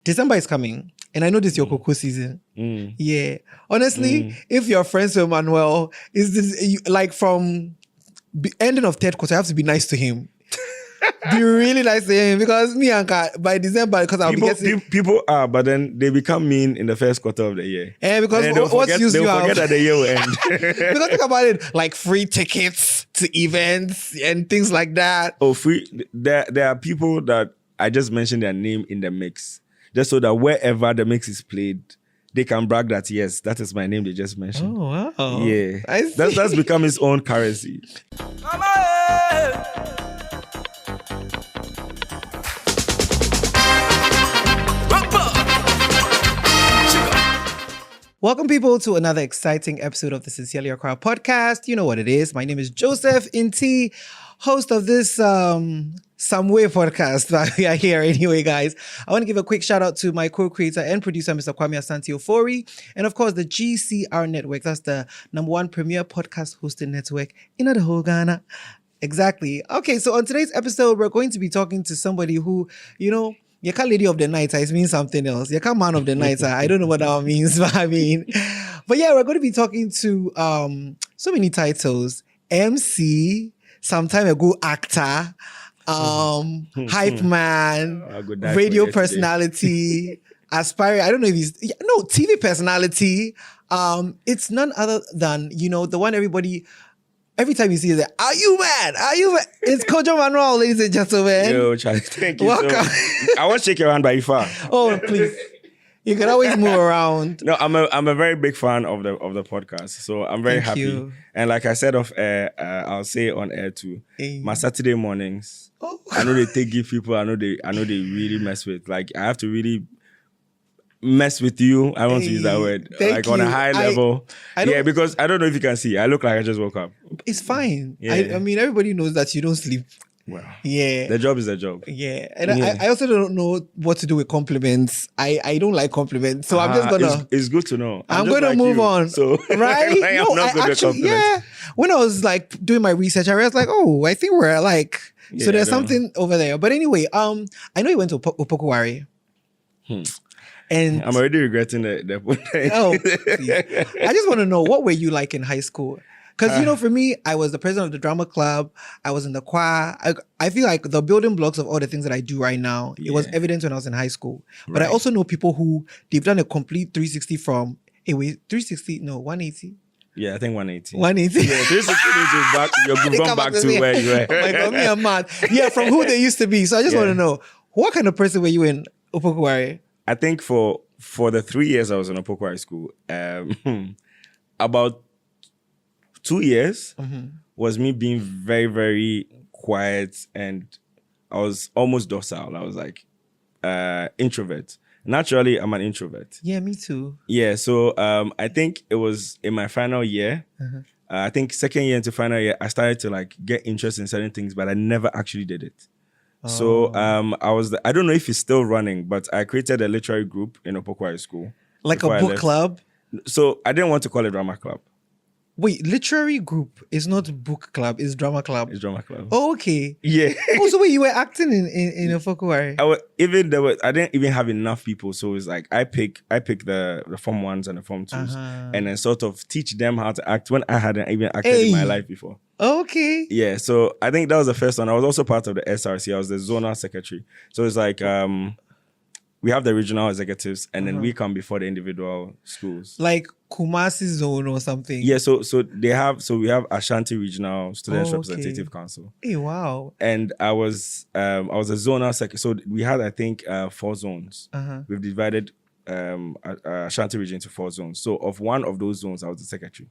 December is coming, and I know this is your cocoa season. Yeah. Honestly, if you're friends with Manuel, is this like from ending of third quarter, I have to be nice to him. Be really nice to him because me and by December, because I'll be getting... People are, but then they become mean in the first quarter of the year. And because they'll forget that the year will end. Because think about it, like free tickets to events and things like that. Oh, free! There are people that I just mentioned their name in the mix, just so that wherever the mix is played, they can brag that yes, that is my name they just mentioned. Oh wow! Yeah, I see. That's become his own currency. Welcome, people, to another exciting episode of the Sincerely Accra podcast. You know what it is. My name is Joseph Inti, host of this some way podcast. But we are here anyway, guys. I want to give a quick shout out to my co-creator and producer, Mr. Kwame Asante Ofori, and of course the GCR Network. That's the #1 premier podcast hosting network in the whole Ghana. Exactly. Okay, so on today's episode, we're going to be talking to somebody who, you know, you can't lady of the night, it means something else. You can't man of the night, I don't know what that means, but but yeah, we're going to be talking to so many titles: MC, some time ago actor, hype man, radio personality, aspiring. I don't know if he's TV personality. It's none other than, you know, the one everybody. Every time you see it, are you mad? Are you mad? It's Kojo Manuel, ladies and gentlemen. Yo, Charlie, thank you. Welcome. I won't shake your hand by far. Oh, please. You can always move around. No, I'm a very big fan of the podcast, so I'm very happy. You. And like I said off air, I'll say on air too. Hey. My Saturday mornings, I know they give people. I know they really mess with. Like I have to really mess with you. I want to use that word. Like on a high level. Yeah, because I don't know if you can see. I look like I just woke up. It's fine. Yeah. I mean, everybody knows that you don't sleep. Well, yeah. The job is the job. Yeah. And I also don't know what to do with compliments. I don't like compliments. So I'm just going to... It's good to know. I'm going to move on. So, right? Like, I'm not good with compliments. Yeah. When I was like doing my research, I realized like, oh, I think we're like... So there's something over there. But anyway, I know you went to Opokuwari. And I'm already regretting the oh, I just want to know, what were you like in high school? Because, you know, for me, I was the president of the drama club. I was in the choir. I feel like the building blocks of all the things that I do right now, it was evident when I was in high school. But I also know people who, they've done a complete 360 from, 180? Yeah, I think 180. 180. Yeah, 360 you've gone back to where you were. Oh my God, me and mad. Yeah, from who they used to be. So I just want to know, what kind of person were you in Opokuwari? I think for the 3 years I was in Opokuwari school, about 2 years was me being very, very quiet, and I was almost docile. I was like introvert. Naturally, I'm an introvert. Yeah, me too. Yeah, so I think it was in my final year. I think second year into final year, I started to like get interested in certain things, but I never actually did it. So I don't know if it's still running, but I created a literary group in Opokuwari school. Like a book club? So I didn't want to call it drama club. Wait, literary group is not book club, it's drama club. It's drama club. Oh, okay. Yeah. So wait, you were acting in Opokuwari? I didn't even have enough people, so it's like I pick the Form 1s and the Form 2s, and then sort of teach them how to act when I hadn't even acted in my life before. Okay. Yeah, so I think that was the first one. I was also part of the SRC. I was the zonal secretary. So it's like we have the regional executives, and then we come before the individual schools. Like Kumasi zone or something. Yeah, so we have Ashanti Regional Students Representative Council. Hey, wow. And I was a zonal secretary. So we had, I think, 4 zones. We've divided Ashanti region into 4 zones. So of one of those zones, I was the secretary.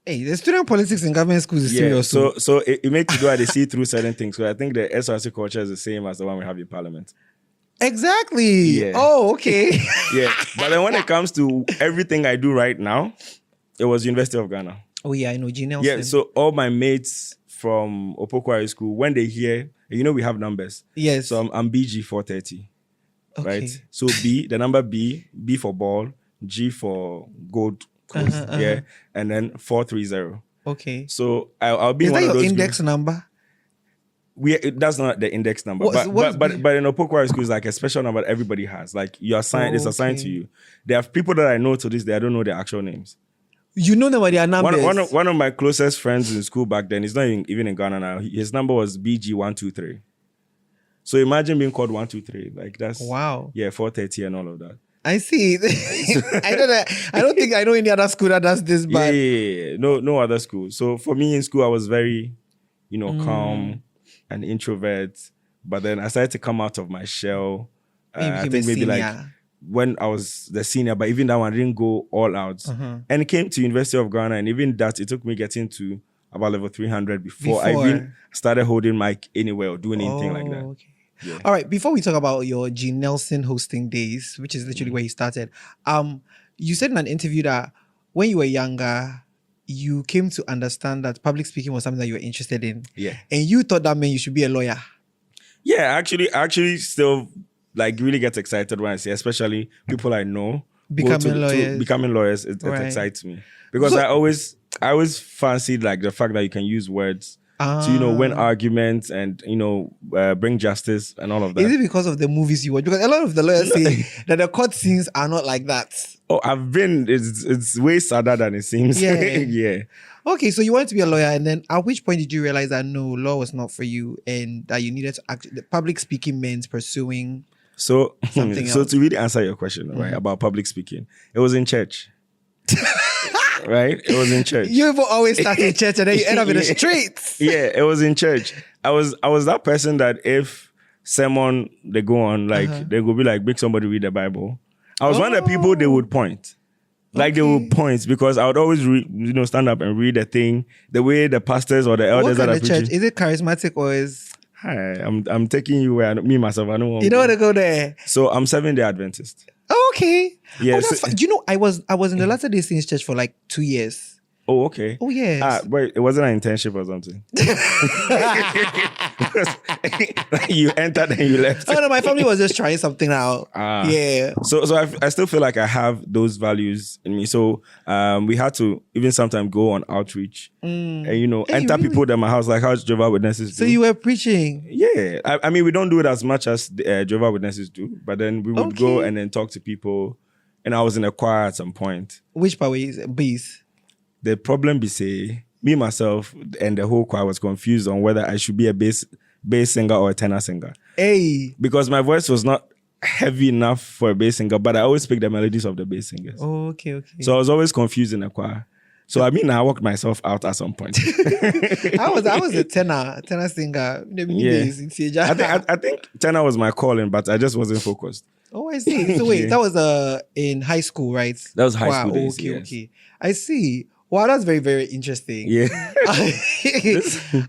Hey, the student politics in government schools is serious. So it makes you go and see through certain things. So I think the SRC culture is the same as the one we have in Parliament. Exactly. Yeah. Oh, okay. Yeah. But then when it comes to everything I do right now, it was University of Ghana. Oh, yeah, I know. G. Nelson. Yeah, so all my mates from Opokuwari school, when they hear, you know, we have numbers. Yes. So I'm BG 430. Okay. Right? So B, the number B for ball, G for gold coast, yeah, and then 430. Okay. So I'll be is one that of your those index groups. number? That's not the index number, but in Opokwari school is like a special number that everybody has. Like you assigned, it's assigned to you. There are people that I know to this day, I don't know their actual names. You know them by their numbers. One of my closest friends in school back then, he's not even in Ghana now. His number was BG123. So imagine being called 123. Like that's 430 and all of that. I see. I don't think I know any other school that does this, but no other school. So for me in school, I was very, calm and introvert. But then I started to come out of my shell. I think maybe like when I was the senior, but even that one I didn't go all out. And it came to University of Ghana, and even that, it took me getting to about level 300 before I even started holding mic anywhere or doing anything like that. Okay. Yeah. All right, before we talk about your G. Nelson hosting days, which is literally where you started, you said in an interview that when you were younger, you came to understand that public speaking was something that you were interested in. Yeah. And you thought that meant you should be a lawyer. Yeah, actually still like really get excited when I see, especially people I know becoming lawyers. It excites me because I always fancied like the fact that you can use words to win arguments and bring justice and all of that. Is it because of the movies you watch? Because a lot of the lawyers say that the court scenes are not like that. Oh, it's way sadder than it seems. Yeah. Yeah. Okay, so you wanted to be a lawyer, and then at which point did you realize that no, law was not for you, and that you needed to the public speaking means pursuing something else? So to really answer your question, right, about public speaking, it was in church. Right? It was in church. You always start in church and then you end up in the streets. Yeah, it was in church. I was that person that if sermon they go on, like they would be like, make somebody read the Bible. I was one of the people they would point. Like they would point because I would always stand up and read the thing the way the pastors or the elders that are preaching. Church? Is it charismatic or is? Hi, I'm taking you where myself I don't want. You don't want to go there. So I'm Seventh-day Adventist. Oh, okay. Yeah. That's fine. I was in the Latter-day Saints church for like 2 years. Oh, okay. Oh, yes. But it wasn't an internship or something. You entered and you left. Oh no, my family was just trying something out. Yeah. So I still feel like I have those values in me. So we had to even sometimes go on outreach and enter people at my house, like how Jehovah's Witnesses do. So you were preaching? Yeah. I mean, we don't do it as much as Jehovah's Witnesses do, but then we would go and then talk to people. And I was in a choir at some point. Which part were you? Bass? The problem be say, me, myself, and the whole choir was confused on whether I should be a bass singer or a tenor singer. Hey. Because my voice was not heavy enough for a bass singer, but I always pick the melodies of the bass singers. Oh, okay. So I was always confused in the choir. So I worked myself out at some point. I was a tenor singer. Yeah. I think tenor was my calling, but I just wasn't focused. Oh, I see. So wait, that was in high school, right? That was high school days. Okay. I see. Wow, that's very, very interesting. Yeah.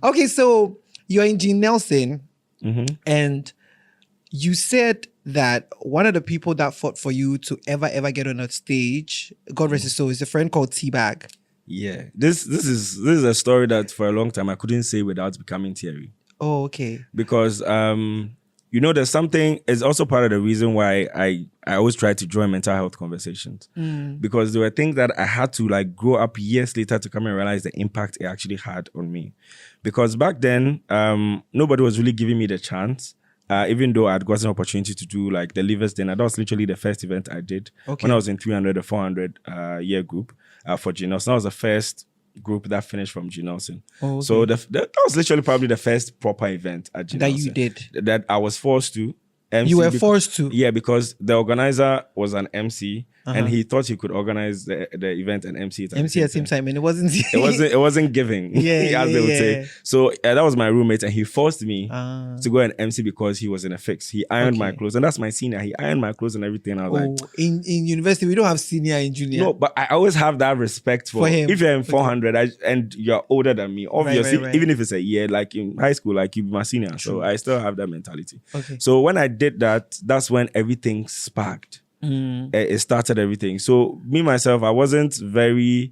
Okay, so you're in G. Nelson, and you said that one of the people that fought for you to ever get on a stage, God rest his soul, is a friend called Teabag. Yeah. This is a story that for a long time I couldn't say without becoming teary. Oh, okay. Because there's something, it's also part of the reason why I always try to join mental health conversations. Because there were things that I had to like grow up years later to come and realize the impact it actually had on me. Because back then, nobody was really giving me the chance. Even though I'd gotten an opportunity to do like the Livers Dinner. That was literally the first event I did when I was in 300 or 400 year group for G. Nelson. That was the first group that finished from G. Nelson. Oh, okay. So that was literally probably the first proper event at G. Nelson. That you did? That I was forced to. MC you were forced to? Yeah, because the organizer was an MC and he thought he could organize the event and MC it at the same time, and it wasn't it wasn't giving, as they would say. So that was my roommate, and he forced me to go and MC because he was in a fix. He ironed my clothes, and that's my senior. He ironed my clothes and everything. I was like, in university we don't have senior and junior. No, but I always have that respect for him. If you're in 400 and you're older than me, obviously, right. Even if it's a year, like in high school, like you be my senior. True. So I still have that mentality. Okay. So when I did that, that's when everything sparked. It started everything. So me, myself, I wasn't very,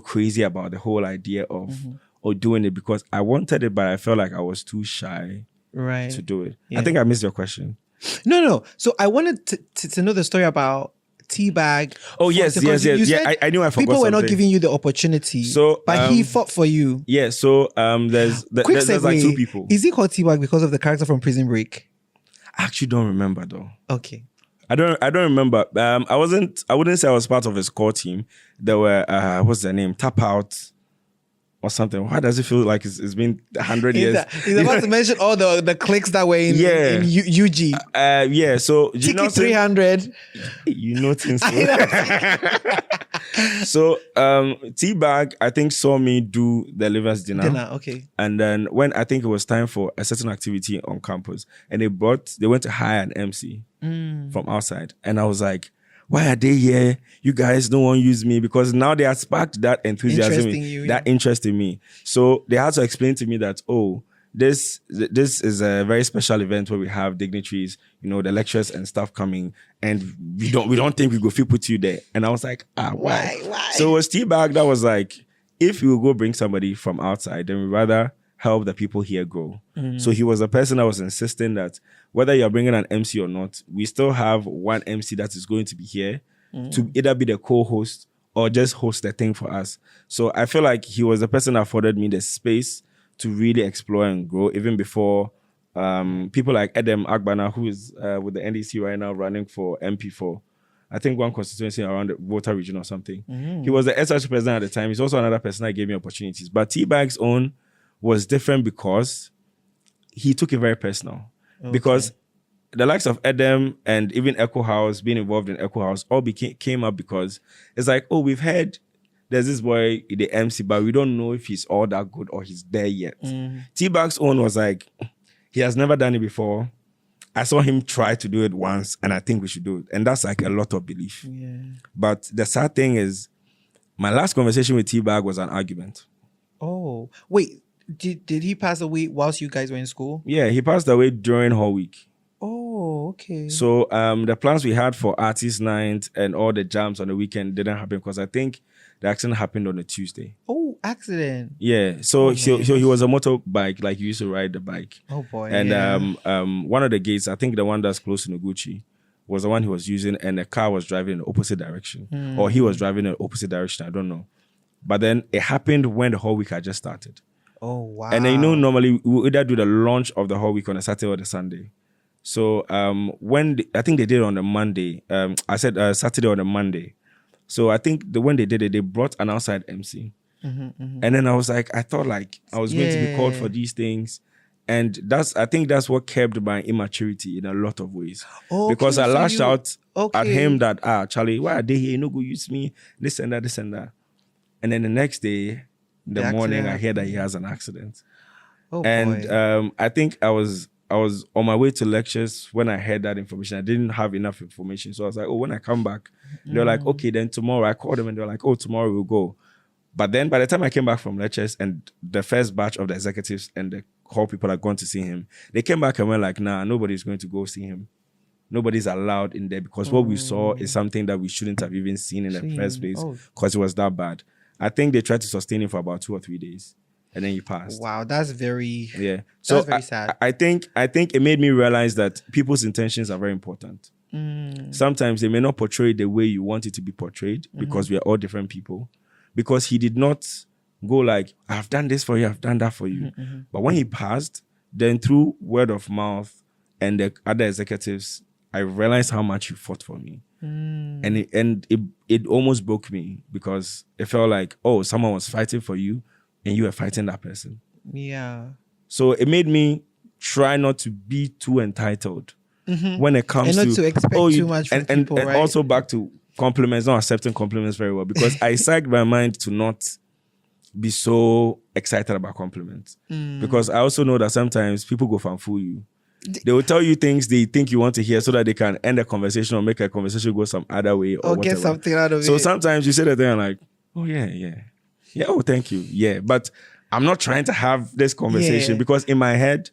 crazy about the whole idea of or doing it because I wanted it, but I felt like I was too shy to do it. Yeah. I think I missed your question. No. So I wanted to know the story about Teabag. Oh yes, yes, yes. You Yeah, said I knew I forgot people were not something. giving you the opportunity. So, but he fought for you. Yeah. So there's Quick there's segue. like two people. Is he called Teabag because of the character from Prison Break? I actually don't remember though. Okay. I don't remember. I wouldn't say I was part of his core team. There were what's their name? Tap Out or something. Why does it feel like it's been 100 years? He's about to mention all the cliques that were in UG. Yeah. So Ticket 300. You know things. So Teabag, I think, saw me do the Livers dinner. Okay. And then when I think it was time for a certain activity on campus, and they went to hire an MC from outside, and I was like, why are they here? You guys don't want to use me, because now they have sparked that enthusiasm, interest in me. So they had to explain to me that, oh, this is a very special event where we have dignitaries, the lecturers and stuff coming, and we don't think we go fit put you there. And I was like, why? So it was Teabag that was like, if we will go bring somebody from outside, then we rather help the people here grow. So he was the person that was insisting that whether you're bringing an MC or not, we still have one MC that is going to be here to either be the co-host or just host the thing for us. So I feel like he was the person that afforded me the space to really explore and grow, even before people like Edem Agbana, who is with the NDC right now running for MP for, I think, one constituency around the Volta region or something. He was the SH president at the time. He's also another person that gave me opportunities. But Teabag's own was different because he took it very personal. Okay. Because the likes of Edem and even Echo House, being involved in Echo House, all came up because it's like, oh, we've heard there's this boy, the MC, but we don't know if he's all that good or he's there yet. Teabag's own was like, he has never done it before. I saw him try to do it once, and I think we should do it. And that's like a lot of belief. Yeah. But the sad thing is, my last conversation with Teabag was an argument. Oh, wait. Did he pass away whilst you guys were in school? Yeah, he passed away during Hall Week. Oh, okay. So the plans we had for Artist Night and all the jams on the weekend didn't happen because I think the accident happened on a Tuesday. Oh, accident. Yeah. So he was a motorbike, like he used to ride the bike. Oh boy. And one of the gates, I think the one that's close to Noguchi, was the one he was using, and the car was driving in the opposite direction. Or he was driving in the opposite direction, I don't know. But then it happened when the whole week had just started. Oh wow. And then, normally we either do the launch of the whole week on a Saturday or the Sunday. So I think they did it on the Monday. I said Saturday or the Monday. So I think when they did it, they brought an outside MC. And then I was like, I thought like I was going to be called for these things. And I think that's what kept my immaturity in a lot of ways. Because I lashed out at him that, Charlie, why are they here? You no go use me, this and that, this and that. And then the next day, the morning, I hear that he has an accident. And I think I was on my way to lectures when I heard that information. I didn't have enough information. So I was like, when I come back, they're like, okay, then tomorrow. I called them and they're like, tomorrow we'll go. But then by the time I came back from lectures and the first batch of the executives and the whole people are going to see him, they came back and were like, nah, nobody's going to go see him. Nobody's allowed in there because what we saw is something that we shouldn't have even seen in the first place because it was that bad. I think they tried to sustain him for about 2 or 3 days. And then he passed. Wow, that's very So that's very sad. I think it made me realize that people's intentions are very important. Sometimes they may not portray the way you want it to be portrayed because we are all different people. Because he did not go like, I've done this for you, I've done that for you. But when he passed, then through word of mouth and the other executives, I realized how much he fought for me. And it almost broke me because it felt like, someone was fighting for you and you were fighting that person. Yeah. So it made me try not to be too entitled when it comes and not to expect too much from people, and right? also back to compliments, not accepting compliments very well because I psyched my mind to not be so excited about compliments. Because I also know that sometimes people go and fool you. They will tell you things they think you want to hear so that they can end a conversation or make a conversation go some other way or get something out of it. So sometimes you say that thing like, thank you. Yeah, but I'm not trying to have this conversation because in my head,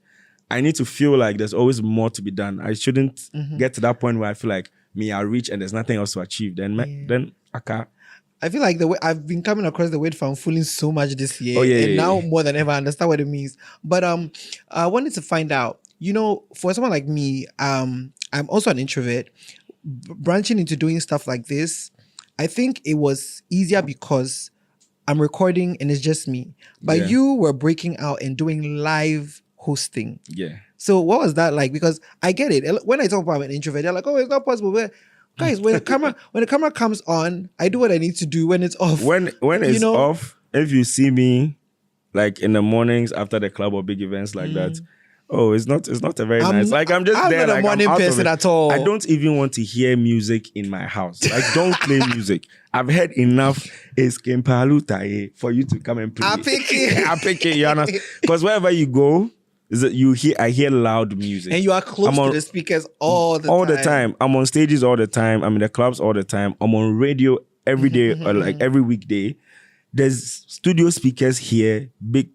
I need to feel like there's always more to be done. I shouldn't get to that point where I feel like I'll reach and there's nothing else to achieve. Then I can't. I feel like the way I've been coming across the word fanfooling so much this year, now more than ever I understand what it means. But I wanted to find out, for someone like me, I'm also an introvert. branching into doing stuff like this, I think it was easier because I'm recording and it's just me. But you were breaking out and doing live hosting. Yeah. So what was that like? Because I get it. When I talk about an introvert, they're like, "Oh, it's not possible." But guys, when the camera comes on, I do what I need to do. When it's off, when it's off, if you see me like in the mornings after the club or big events like that, oh, it's not a very nice. Like I'm just there. I'm not a morning person at all. I don't even want to hear music in my house. Like don't play music. I've heard enough Eskimpa for you to come and play. I pick it. I pick it, you understand? Because wherever you go, I hear loud music. And you are close to the speakers all the time. I'm on stages all the time. I'm in the clubs all the time. I'm on radio every day or like every weekday. There's studio speakers here, big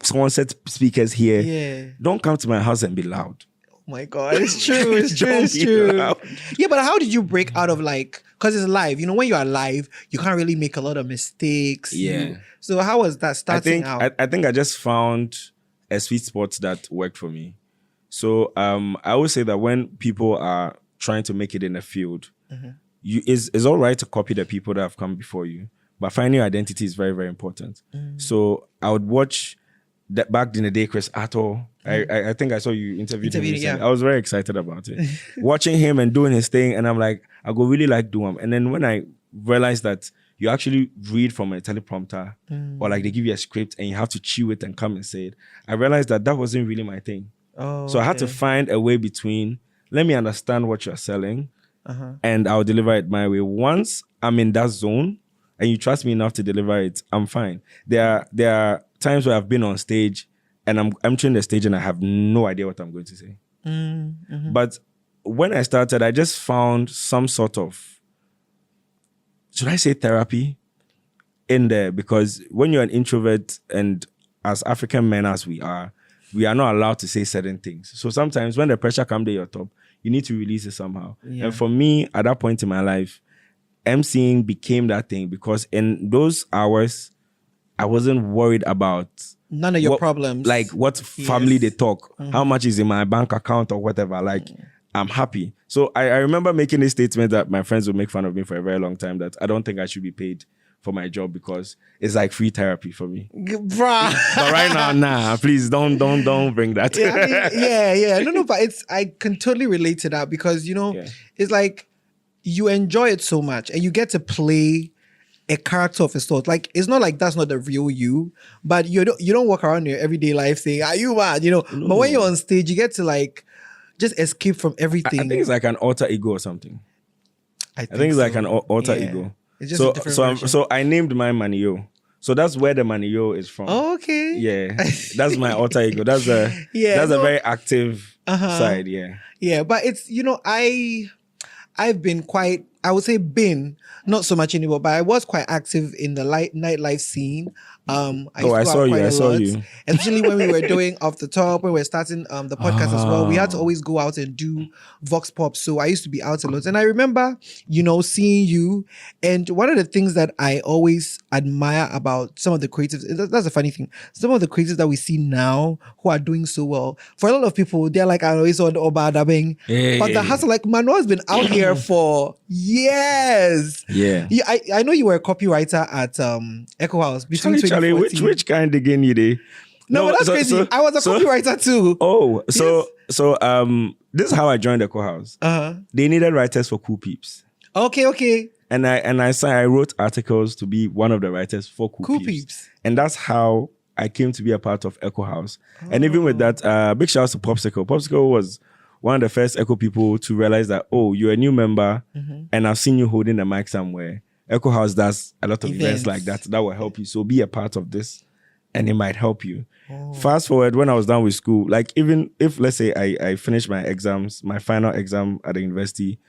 concert speakers here. Yeah. Don't come to my house and be loud. Oh my God, it's true. It's true. It's true. Yeah, but how did you break out of like, because it's live, you know, when you are live, you can't really make a lot of mistakes. Yeah. So how was that starting out? I think I just found a sweet spot that worked for me. So I always say that when people are trying to make it in the field, it's all right to copy the people that have come before you, but finding your identity is very, very important. So I would watch that back in the day, Chris Atto. I think I saw you interviewed him recently. Yeah. I was very excited about it. Watching him and doing his thing, and I'm like, I go really like do him. And then when I realized that you actually read from a teleprompter or like they give you a script and you have to chew it and come and say it, I realized that wasn't really my thing. So I had to find a way between, let me understand what you're selling and I'll deliver it my way. Once I'm in that zone and you trust me enough to deliver it, I'm fine. There are times where I've been on stage and I'm entering the stage and I have no idea what I'm going to say. But when I started, I just found some sort of, should I say therapy in there? Because when you're an introvert and as African men as we are not allowed to say certain things. So sometimes when the pressure comes to your top, you need to release it somehow. Yeah. And for me, at that point in my life, emceeing became that thing because in those hours, I wasn't worried about none of your problems. Like what family they talk, how much is in my bank account or whatever. Like I'm happy. So I remember making a statement that my friends would make fun of me for a very long time that I don't think I should be paid for my job because it's like free therapy for me. Bruh. But right now, nah, please don't bring that. Yeah. No, but I can totally relate to that because, you know, it's like you enjoy it so much and you get to play a character of a sort. Like, it's not like that's not the real you, but you don't walk around in your everyday life saying, "Are you mad?" You know, but when you're on stage, you get to like just escape from everything. I think it's like an alter ego or something. I think it's like an alter ego. It's just a different version. So I named mine Manio. So that's where the Manio is from. Oh, okay. Yeah, that's my alter ego. That's a very active side. Yeah. Yeah, but it's, you know, I've been quite, I would say not so much anymore, but I was quite active in the nightlife scene. I saw you. Especially when we were doing Off the Top, when we were starting the podcast as well. We had to always go out and do Vox Pop. So I used to be out a lot. And I remember, you know, seeing you. And one of the things that I always admire about some of the creatives, that's a funny thing. Some of the creatives that we see now who are doing so well, for a lot of people, they're like, I always on Oba Dabing. But the hustle, like Manuel has been out here for years. Yeah. I know you were a copywriter at Echo House between Charlie, which kind again you did? No, but that's crazy. I was a copywriter too. Oh, so this is how I joined Echo House. They needed writers for Cool Peeps. Okay. And I wrote articles to be one of the writers for Cool Peeps. And that's how I came to be a part of Echo House. And even with that, big shout out to Popsicle. Popsicle was one of the first Echo people to realize that, oh, you're a new member and I've seen you holding the mic somewhere. Echo House does a lot of events like that will help you. So be a part of this and it might help you. Fast forward, when I was done with school, like even if, let's say I finished my exams, my final exam at the university,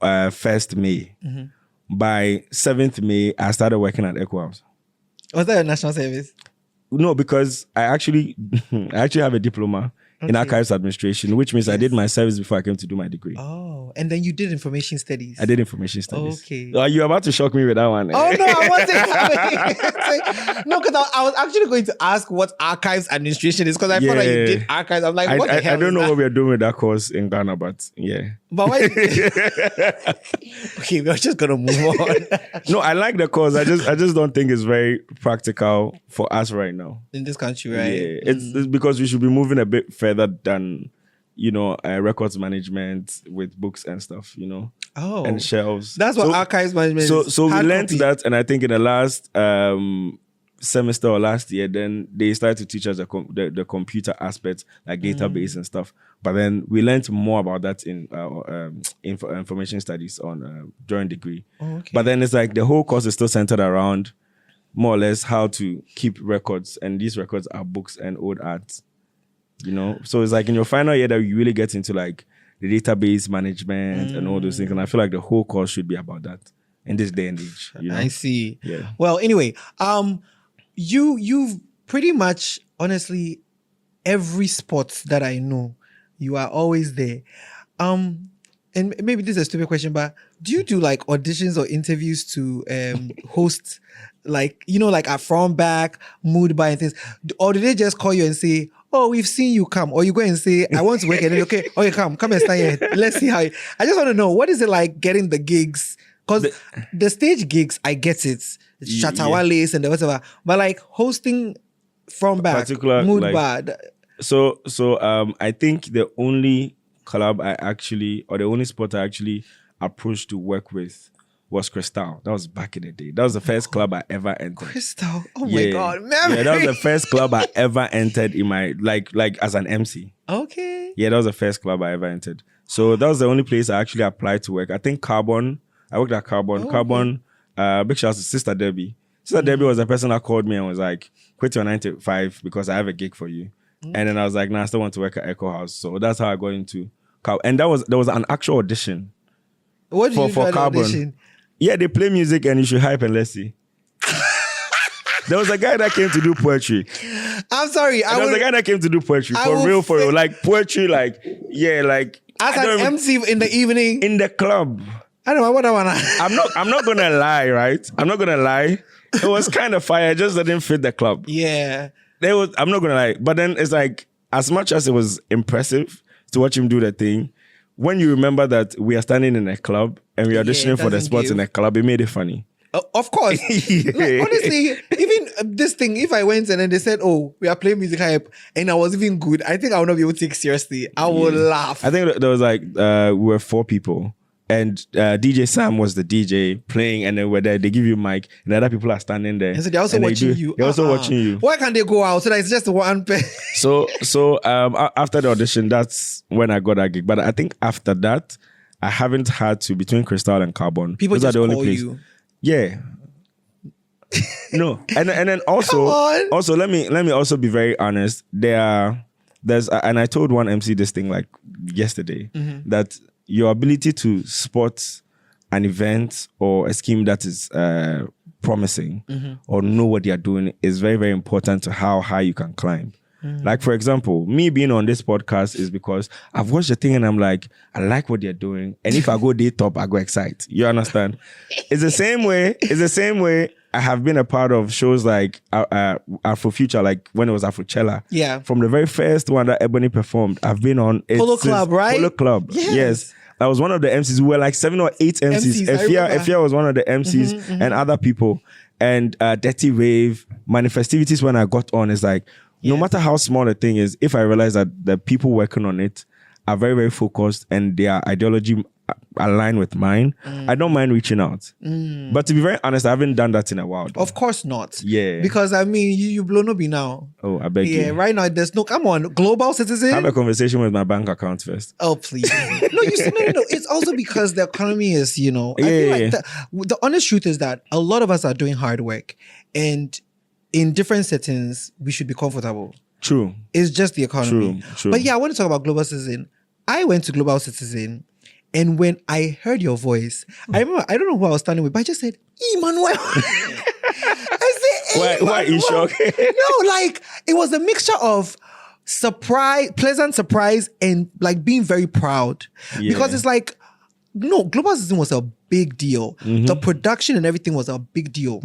1st May. By 7th May, I started working at Echo House. Was that a national service? No, because I actually have a diploma in archives administration, which means I did my service before I came to do my degree. Oh, and then you did information studies. I did information studies. Okay. Are you about to shock me with that one? Oh, no, I wasn't. No, because I was actually going to ask what archives administration is because I thought that you did archives. I'm like, what the hell I don't know what we're doing with that course in Ghana, but yeah. But why? Okay, we're just gonna move on. No, I like the cause. I just don't think it's very practical for us right now in this country, right? Yeah, it's because we should be moving a bit further than records management with books and stuff, and shelves. That's what archives management. So we learned that, and I think in the last semester or last year, then they started to teach us the computer aspects, like database and stuff. But then we learned more about that in information studies during degree. Oh, okay. But then it's like the whole course is still centered around more or less how to keep records, and these records are books and old arts. So it's like in your final year that you really get into like the database management and all those things. And I feel like the whole course should be about that in this day and age. I see. Yeah. Well, anyway, you've pretty much, honestly, every sport that I know, you are always there. And maybe this is a stupid question, but do you do like auditions or interviews to host, like, like at front, back, mood by and things? Or do they just call you and say, oh, we've seen you come? Or you go and say, I want to work, and then, okay, come and stand here. Let's see how I just want to know, what is it like getting the gigs? Because the stage gigs, I get it. It's Shatawales and the whatever. But like hosting from back, mood bad. So I think the only club the only sport I actually approached to work with was Crystal. That was back in the day. That was the first club I ever entered. Crystal? Oh my God, memory. Yeah, that was the first club I ever entered in my, like as an MC. Okay. Yeah, that was the first club I ever entered. So that was the only place I actually applied to work. I think Carbon. I worked at Carbon. Carbon, big shout out to Sister Debbie. Sister Debbie was the person that called me and was like, quit your 9 to 5 because I have a gig for you. And then I was like, nah, I still want to work at Echo House. So that's how I got into Carbon. And there was an actual audition. What did you do at Carbon. Audition? Yeah, they play music and you should hype and let's see. There was a guy that came to do poetry. I'm sorry. There was a guy that came to do poetry. For real. Like poetry, like, yeah, like. As an MC in the evening? In the club. I don't know what I want to. I'm not gonna lie, right? I'm not gonna lie. It was kind of fire. It just didn't fit the club. Yeah. I'm not gonna lie. But then it's like, as much as it was impressive to watch him do the thing, when you remember that we are standing in a club and we are auditioning for the spots in a club, it made it funny. Of course. Like, honestly, even this thing, if I went and then they said, oh, we are playing music hype, and I was even good, I think I would not be able to take it seriously. I would laugh. I think there was like, we were 4 people. And DJ Sam was the DJ playing, and then we're there, they give you a mic, and other people are standing there. And so they're also watching you. They're also watching you. Why can't they go out? So that it's just one person. So after the audition, that's when I got that gig. But I think after that, I haven't had to, between Crystal and Carbon. People those just are the only call place. you. Yeah. No. And then also let me also be very honest. There's and I told one MC this thing like yesterday, that your ability to spot an event or a scheme that is promising or know what they are doing is very, very important to how high you can climb. Like, for example, me being on this podcast is because I've watched the thing and I'm like, I like what they're doing. And if I go day top, I go excite. You understand? It's the same way I have been a part of shows like Afrofuture, like when it was Afrochella. Yeah. From the very first one that Ebony performed, I've been on it. Polo Club, right? Polo Club. Yes. I was one of the MCs. We were like 7 or 8 MCs. Efia was one of the MCs and other people. And Dirty Rave, Manifestivities when I got on is like, no matter how small the thing is, if I realize that the people working on it are very, very focused and their ideology align with mine, I don't mind reaching out. But to be very honest, I haven't done that in a while. Though. Of course not. Yeah. Because I mean, you blow no be now. Oh, I beg you. Yeah, right now there's no, come on, global citizen. Have a conversation with my bank account first. Oh, please. No, you see, no. It's also because the economy is, I feel like the honest truth is that a lot of us are doing hard work, and in different settings, we should be comfortable. True. It's just the economy. True. But yeah, I want to talk about Global Citizen. I went to Global Citizen, and when I heard your voice, I remember, I don't know who I was standing with, but I just said, Emmanuel. I said, why are you shocked? No, like, it was a mixture of surprise, pleasant surprise, and like being very proud. Yeah. Because it's like, no, Global Citizen was a big deal. The production and everything was a big deal.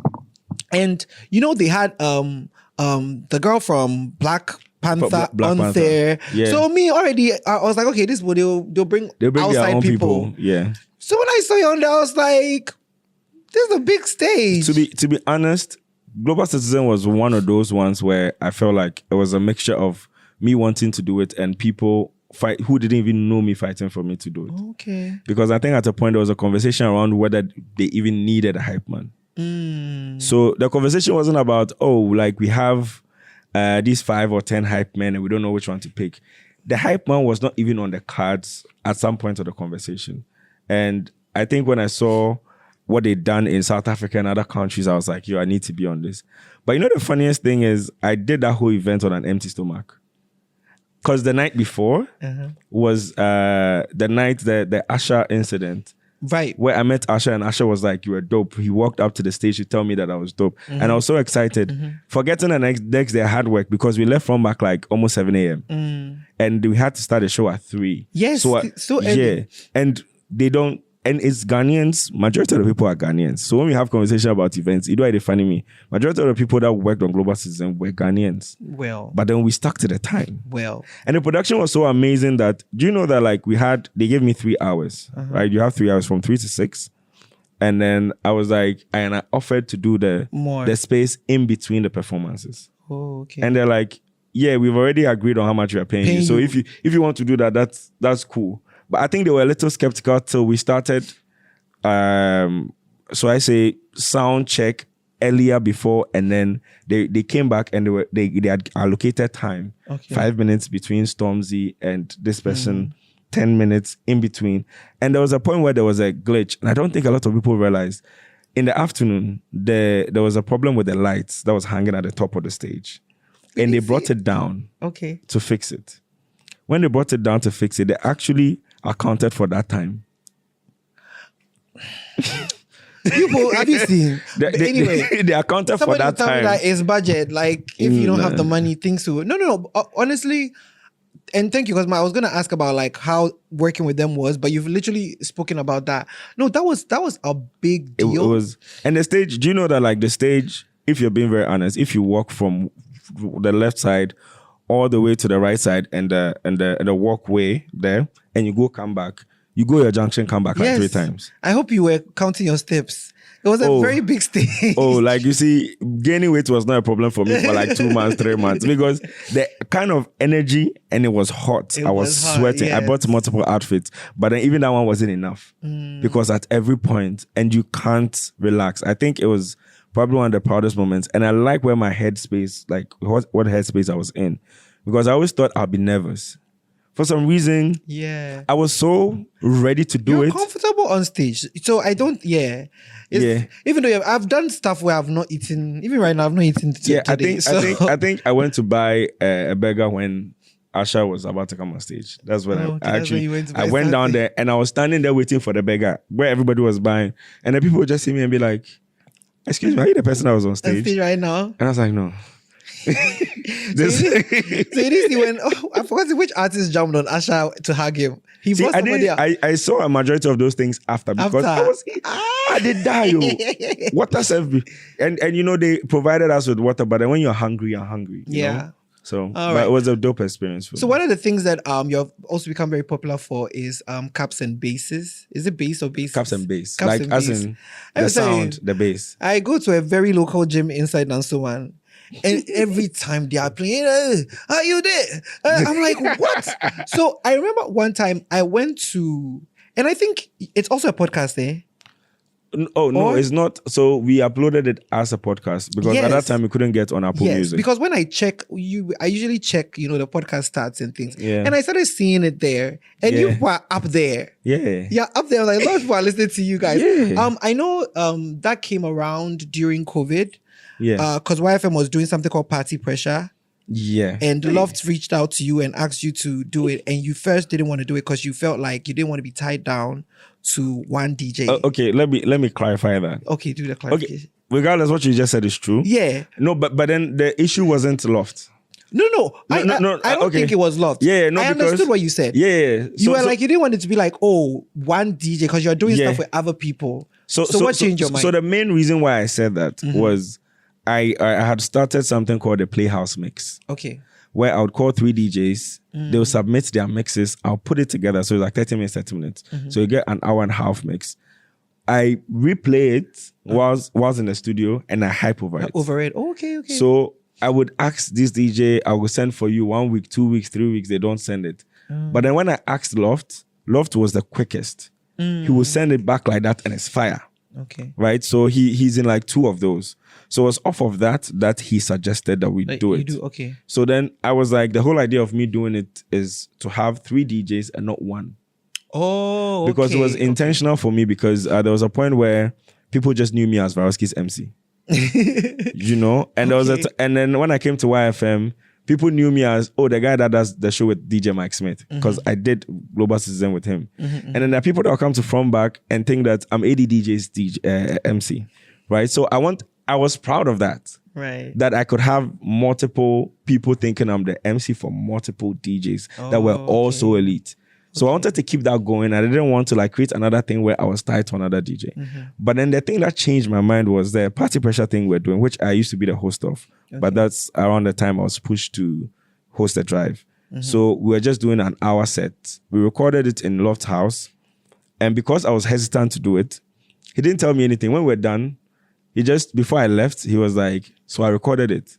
And they had the girl from Black Panther Black on Panther. there. Yeah. So me already, I was like, okay, this will they'll bring They bring their outside own people. Yeah. So when I saw you on there, I was like, this is a big stage. To be honest, Global Citizen was one of those ones where I felt like it was a mixture of me wanting to do it and people fight who didn't even know me fighting for me to do it. Okay. Because I think at a point there was a conversation around whether they even needed a hype man. So the conversation wasn't about, oh, like we have these 5 or 10 hype men and we don't know which one to pick. The hype man was not even on the cards at some point of the conversation. And I think when I saw what they'd done in South Africa and other countries, I was like, yo, I need to be on this. But you know, the funniest thing is I did that whole event on an empty stomach. Because the night before was the night, the Usher incident. Right. Where I met Usher and Usher was like, you were dope. He walked up to the stage to tell me that I was dope. And I was so excited. Forgetting the next day I had work because we left from back like almost 7 a.m. And we had to start the show at 3. Yes. So early. yeah. And they don't, and it's Ghanaians. Majority of the people are Ghanaians. So when we have conversation about events, it do funny me. Majority of the people that worked on Global Citizen were Ghanaians. Well. But then we stuck to the time. Well. And the production was so amazing that, do you know that like they gave me 3 hours, right? You have 3 hours from 3 to 6. And then I was like, and I offered to do the space in between the performances. Oh, okay. And they're like, yeah, we've already agreed on how much we are paying you. So if you want to do that, that's cool. But I think they were a little skeptical till we started. So I say sound check earlier before, and then they came back and they had allocated time, 5 minutes between Stormzy and this person, 10 minutes in between. And there was a point where there was a glitch, and I don't think a lot of people realized. In the afternoon, there was a problem with the lights that was hanging at the top of the stage, and they brought it down to fix it. When they brought it down to fix it, they actually accounted for that time. People, have you seen? Anyway, they accounted for that time. Somebody that is budget. Like, if you don't have the money, things will... No. Honestly, and thank you, because I was going to ask about like how working with them was, but you've literally spoken about that. No, that was a big deal. It was. And the stage, do you know that like the stage, if you're being very honest, if you walk from the left side all the way to the right side and the walkway there, and you come back, you go your junction, come back like 3 times. I hope you were counting your steps. It was a very big stage. Oh, like you see, gaining weight was not a problem for me for like 2 months, 3 months, because the kind of energy, and it was hot. I was sweating. Yes. I bought multiple outfits, but then even that one wasn't enough because at every point, and you can't relax. I think it was probably one of the proudest moments. And I like where my headspace, like what headspace I was in, because I always thought I'd be nervous. For some reason, I was so ready to do it. You're comfortable on stage. So I don't, Even though I've done stuff where I've not eaten, even right now, I've not eaten today. I think I went to buy a burger when Asha was about to come on stage. That's when I went down there and I was standing there waiting for the burger where everybody was buying. And then people would just see me and be like, excuse me, are you the person that was on stage right now? And I was like, no. So you didn't see when I forgot which artist jumped on Asha to hug him. He brought somebody up. I saw a majority of those things after because I did die. Water served me. And you know, they provided us with water, but then when you're hungry, you're hungry. You know? So it was a dope experience for me. So one of the things that you've also become very popular for is caps and basses. Is it bass or bass? Caps and bass. Like and as bass. In the sound, the bass. I go to a very local gym inside Nansuman. And every time they are playing, are you there? I'm like, what? So I remember one time I went to, and I think it's also a podcast there. Oh, no, it's not. So we uploaded it as a podcast because at that time we couldn't get on Apple Music. Because when I check, I usually check, the podcast stats and things. Yeah. And I started seeing it there. And you were up there. Yeah. Yeah, up there. Like, a lot of people are listening to you guys. Yeah. I know that came around during COVID. Yeah. Because YFM was doing something called Party Pressure. Yeah. And Loft reached out to you and asked you to do it. And you first didn't want to do it because you felt like you didn't want to be tied down to one DJ. Okay, let me clarify that. Okay, do the clarification. Okay. Regardless, what you just said is true. Yeah. No, but then the issue wasn't Loft. No. I don't think it was Loft. Yeah, no, I understood what you said. Yeah. You were like, you didn't want it to be like, one DJ, because you're doing stuff with other people. So what changed your mind? So the main reason why I said that was I had started something called the Playhouse Mix. Okay. where I would call 3 DJs. They will submit their mixes. I'll put it together. So it's like 30 minutes, 30 minutes. So you get an hour and a half mix. I replay it whilst in the studio and I hype over it. Over it. Oh, okay. So I would ask this DJ, I will send for you 1 week, 2 weeks, 3 weeks. They don't send it. But then when I asked Loft was the quickest. He will send it back like that and it's fire. Okay. Right? So he's in like 2 of those. So it was off of that he suggested that we do it. Okay. So then I was like, the whole idea of me doing it is to have 3 DJs and not 1. Oh, okay. Because it was intentional for me because there was a point where people just knew me as Varowski's MC. You know? And there was and then when I came to YFM, people knew me as, the guy that does the show with DJ Mike Smith. Because I did Global Citizen with him. And then there are people that will come to From Back and think that I'm ADDJ's MC. Right? So I was proud of that. Right. That I could have multiple people thinking I'm the MC for multiple DJs that were all so elite. So I wanted to keep that going. I didn't want to like create another thing where I was tied to another DJ. But then the thing that changed my mind was the party pressure thing we're doing, which I used to be the host of. But that's around the time I was pushed to host the drive. So we were just doing an hour set. We recorded it in Loft House. And because I was hesitant to do it, he didn't tell me anything. When we're done, he just, before I left, he was like, so I recorded it.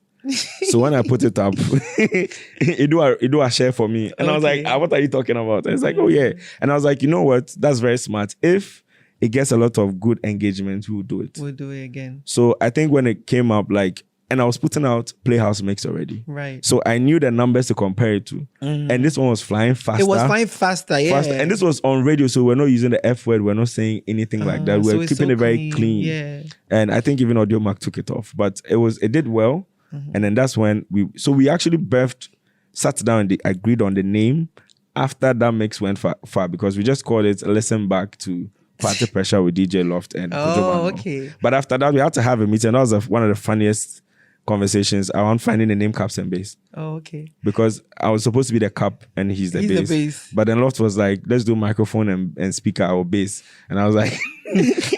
So when I put it up, he do a share for me. And I was like, what are you talking about? And it's like, oh yeah. And I was like, you know what? That's very smart. If it gets a lot of good engagement, we will do it. We'll do it again. So I think when it came up, like, and I was putting out Playhouse Mix already. Right. So I knew the numbers to compare it to. And this one was flying faster. It was flying faster, yeah. And this was on radio, so we're not using the F word. We're not saying anything like that. We're keeping it very clean. Yeah. And I think even Audio Mac took it off. But it did well. And then that's when we actually sat down and agreed on the name after that mix went far because we just called it Listen Back to Party Pressure with DJ Loft and Kojo Manuel. Okay. But after that, we had to have a meeting. That was one of the funniest conversations around finding the name Caps and Bass. Oh, okay. Because I was supposed to be the cap and he's the bass. But then Loft was like, let's do microphone and speaker or bass. And I was like,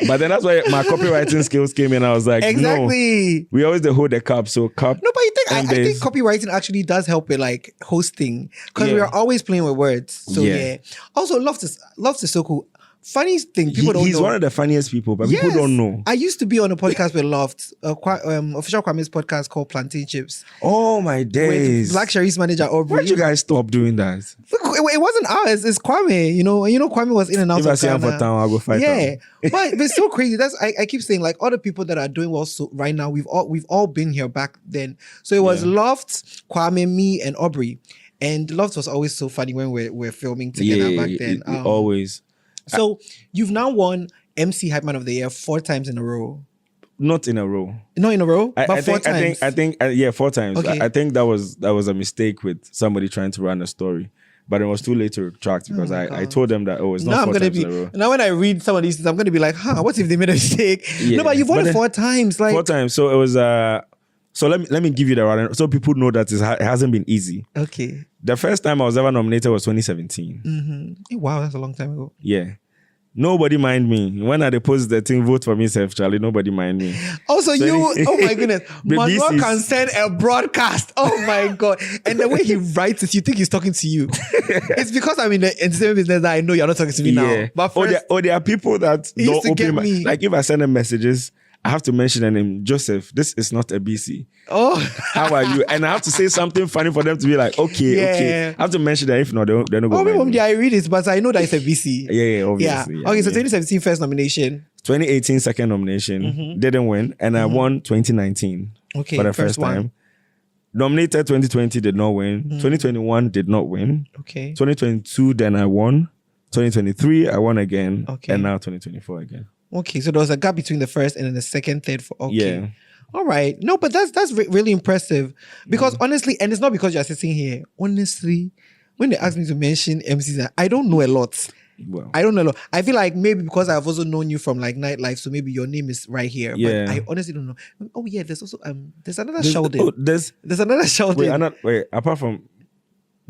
but then that's why my copywriting skills came in. I was like, exactly. No, we always hold the cap. So cap. No, but you think I think copywriting actually does help with like hosting because we are always playing with words. So yeah. Also, Loft is so cool. Funny thing, people don't know. He's one of the funniest people, but people don't know. I used to be on a podcast with Loft, official Kwame's podcast called Plantain Chips. Oh my days! With Black Sherry's manager Aubrey. Why'd you guys stop doing that? It wasn't ours. It's Kwame. You know Kwame was in and out of Ghana. If I see him for town, I'll go fight him. But it's so crazy. I keep saying like other people that are doing well so right now. We've all been here back then. So it was Loft, Kwame, me, and Aubrey. And Loft was always so funny when we're filming together back then. Always. So you've now won MC Hype Man of the Year 4 times in a row. Not in a row. Not in a row, but 4 times. I think 4 times. Okay. I think that was a mistake with somebody trying to run a story. But it was too late to retract because I told them that, it's not 4 times in a row. Now when I read some of these things, I'm going to be like, what if they made a mistake? Yeah. No, but you've won it 4 times. 4 times. So it was... So let me give you the right, so people know that it hasn't been easy. Okay. The first time I was ever nominated was 2017. Mm-hmm. Wow, that's a long time ago. Yeah. Nobody mind me. When I deposit the thing, vote for me, self, Charlie. Nobody mind me. Also, oh my goodness. Manuel can send a broadcast. Oh my God. And the way he writes it, you think he's talking to you. It's because I'm in the entertainment business that I know you're not talking to me now. But first, there are people that don't open my... Like if I send them messages, I have to mention the name, Joseph, this is not a BC. Oh. How are you? And I have to say something funny for them to be like, okay. I have to mention that. If not, they're not going to I read it, but I know that it's a BC. Yeah, obviously. Yeah. Okay, so 2017 first nomination. 2018 second nomination. Didn't win. And I won 2019 for the first time. Nominated 2020, did not win. 2021 did not win. Okay. 2022, then I won. 2023, I won again. Okay. And now 2024 again. Okay, so there was a gap between the first and then the second, third. Yeah. All right. No, but that's really impressive. Because honestly, and it's not because you're sitting here. Honestly, when they ask me to mention MCs, I don't know a lot. Well, I don't know a lot. I feel like maybe because I've also known you from like Nightlife, so maybe your name is right here. Yeah. But I honestly don't know. Oh yeah, there's also there's another Sheldon. There's another Sheldon. Wait, apart from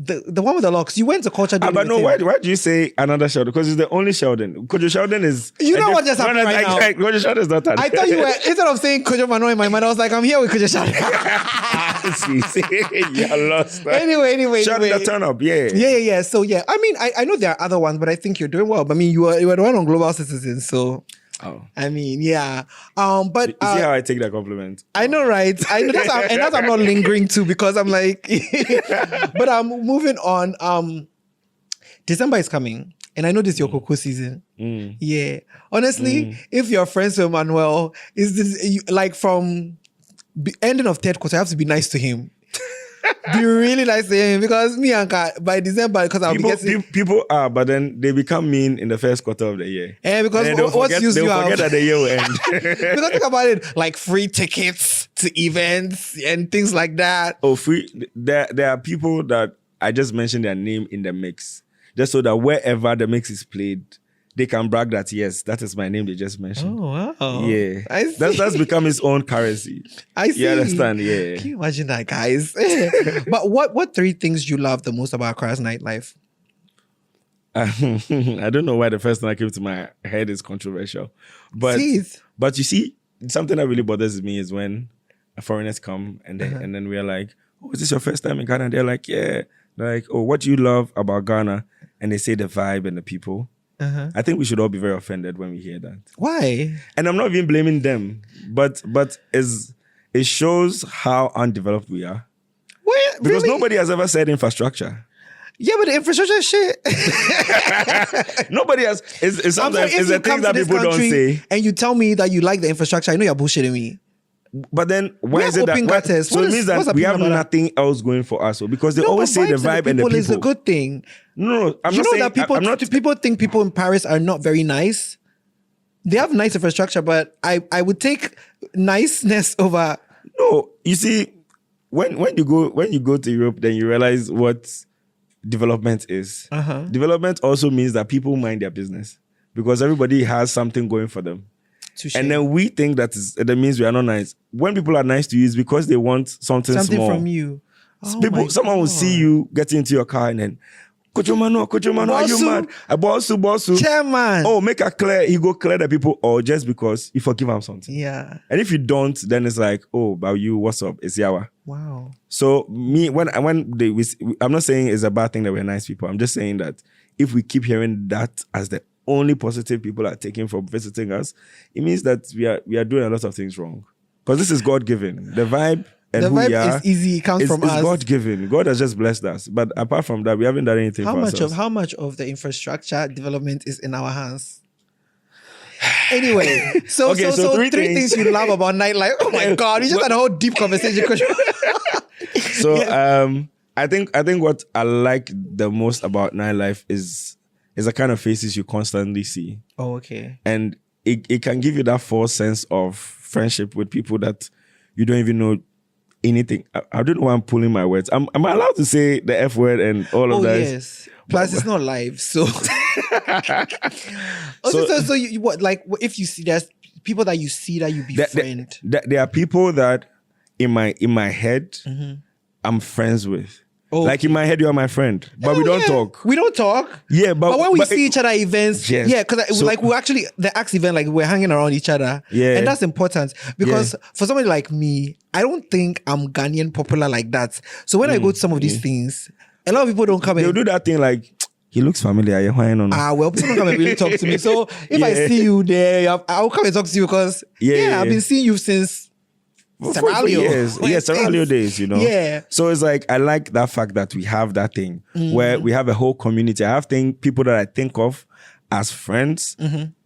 the one with the locks. You went to Culture Day. But no, why do you say another Sheldon? Because it's the only Sheldon. Kojo Sheldon is... You know what just happened right now? Kojo Sheldon is not that. I thought you were... Instead of saying Kojo Manuel in my mind, I was like, I'm here with Kojo Sheldon. See, you're lost. Anyway. Shut the turn up, yeah. Yeah. So yeah, I mean, I know there are other ones, but I think you're doing well. I mean, you were the one on Global Citizen, so. Oh. I mean, yeah. But you see how I take that compliment? I know, right? I know that's I'm not lingering to because I'm like, but I'm moving on. December is coming, and I know this is your cocoa season. Yeah, honestly, if you're friends with Manuel, is this like from ending of third quarter? I have to be nice to him. Be really nice to him because me and Ka, by December, because I'll be getting... People are, but then they become mean in the first quarter of the year. Yeah, because they'll forget that the year will end. Because think about it, like free tickets to events and things like that. Oh, free! There are people that I just mentioned their name in the mix, just so that wherever the mix is played, they can brag that, yes, that is my name they just mentioned. Oh, wow. Yeah. I see. That's become its own currency. I see. You understand? Yeah. Can you imagine that, guys? But what three things you love the most about Accra's nightlife? I don't know why the first thing that came to my head is controversial. But you see, something that really bothers me is when foreigners come and then we're like, oh, is this your first time in Ghana? And they're like, yeah. They're like, oh, what do you love about Ghana? And they say the vibe and the people. I think we should all be very offended when we hear that. Why? And I'm not even blaming them, but it shows how undeveloped we are. What? Because Really? nobody has ever said infrastructure. Yeah, but the infrastructure shit. Nobody has. It's sometimes it's the things that people don't say. And you tell me that you like the infrastructure, I know you're bullshitting me. But then why is it that? So it means that we have nothing else going for us. So because they always say the vibe and the people is a good thing. No, I'm not saying that people think people in Paris are not very nice. They have nice infrastructure, but I would take niceness over. No, you see, when you go to Europe, then you realize what development is. Development also means that people mind their business because everybody has something going for them. Touché. And then we think that means we are not nice. When people are nice to you, it's because they want something small from you. Someone will see you getting into your car and then, Kojo Manuel, are you mad? Bossu. Chairman. Oh, make a clear. He go clear the people, or just because you forgive him something. Yeah. And if you don't, then it's like, oh, about you, what's up? It's Yawa. Wow. So me, I'm not saying it's a bad thing that we're nice people. I'm just saying that if we keep hearing that as the only positive people are taking from visiting us, it means that we are doing a lot of things wrong. Because this is God-given. The vibe and who we are is easy. It comes from us. It's God-given. God has just blessed us. But apart from that, we haven't done anything for ourselves. How much of the infrastructure development is in our hands? Anyway, so three things you love about nightlife. Oh my God, you just had a whole deep conversation. So I think what I like the most about nightlife is the kind of faces you constantly see. Oh, okay. And it can give you that false sense of friendship with people that you don't even know anything. I don't know why I'm pulling my words. Am I allowed to say the F word and all of that? Yes. Plus, it's not live, so. So you what? Like, if you see there's people that you see that you befriend. There are people that in my head I'm friends with. Okay. Like in my head, you are my friend, but we don't talk. We don't talk. Yeah, but when we see each other at events, yes. Yeah, because like we actually the Axe event, like we're hanging around each other, yeah, and that's important because for somebody like me, I don't think I'm Ghanaian popular like that. So when I go to some of these things, a lot of people don't come. They'll do that thing like he looks familiar. Well, people don't come and really talk to me. So if I see you there, I'll come and talk to you because I've been seeing you since. For years. Seraglio days, you know. Yeah. So it's like, I like that fact that we have that thing where we have a whole community. I have people that I think of as friends.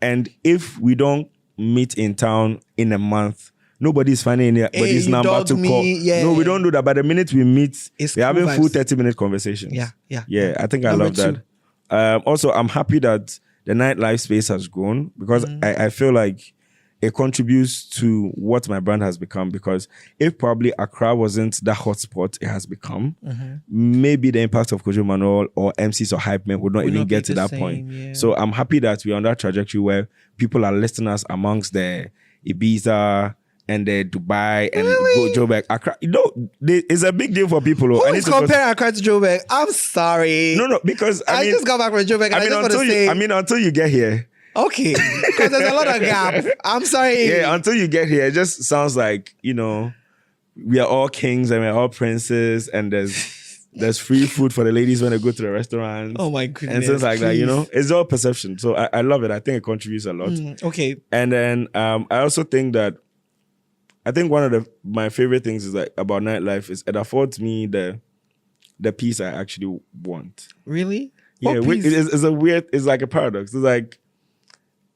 And if we don't meet in town in a month, nobody's finding anybody's number to call. Yeah. No, we don't do that. But the minute we meet, we're having full 30-minute conversations. Yeah. I think I love that. Also, I'm happy that the nightlife space has grown because I feel like it contributes to what my brand has become, because if probably Accra wasn't the hotspot it has become, maybe the impact of Kojo Manuel or MCs or hype men would not even get to that point. Yeah. So I'm happy that we're on that trajectory where people are listing us amongst the Ibiza and the Dubai and Joburg. Accra, it's a big deal for people. Who is comparing Accra to Joburg? I'm sorry. No, because I just got back from Joburg. Until you get here. Okay, because there's a lot of gap. I'm sorry. Yeah, until you get here, it just sounds like, we are all kings and we're all princes, and there's free food for the ladies when they go to the restaurant. Oh my goodness. And things like that, you please. know? It's all perception. So I love it. I think it contributes a lot. Okay. And then I also think that one of my favorite things is like about nightlife is it affords me the peace I actually want. Really? Yeah, it's like a paradox. It's like,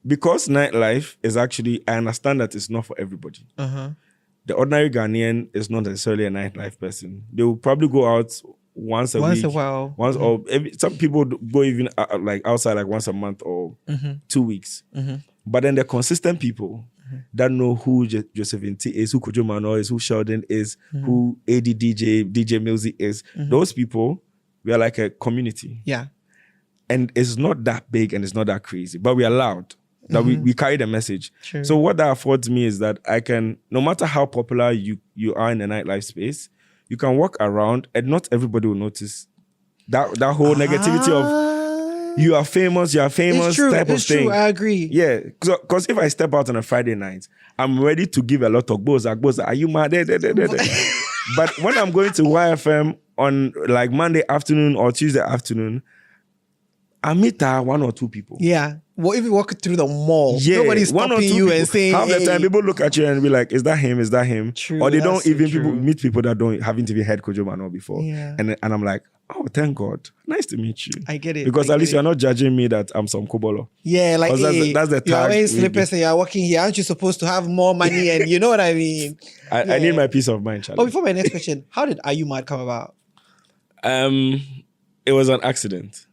because nightlife is actually, I understand that it's not for everybody. The ordinary Ghanaian is not necessarily a nightlife person. They will probably go out once a week. A while. Or some people go even like outside like once a month or 2 weeks. But then the consistent people that know who Josephine T is, who Kojo Manuel is, who Sheldon is, who DJ Milsey is, those people, we are like a community. Yeah. And it's not that big and it's not that crazy, but we are loud. That we carry the message. True. So what that affords me is that I can, no matter how popular you are in the nightlife space, you can walk around and not everybody will notice that whole negativity of you are famous type of thing. It's true, I agree. Yeah, because if I step out on a Friday night, I'm ready to give a lot of boza. Are you mad? But when I'm going to YFM on like Monday afternoon or Tuesday afternoon, I meet one or two people. Yeah. Well, if you walk through the mall, nobody's stopping you people. And saying, half the time people look at you and be like, is that him? Is that him? True, or they don't even, people meet people that haven't even heard Kojo Manuel before. Yeah. And I'm like, oh, thank God. Nice to meet you. I get it. Because at least you're not judging me that I'm some kobolo. Yeah, like, hey, that's the tag. You're wearing slippers and you're walking here. Aren't you supposed to have more money? And you know what I mean? I need my peace of mind, Charlie. But before my next question, how did Are You Mad come about? It was an accident.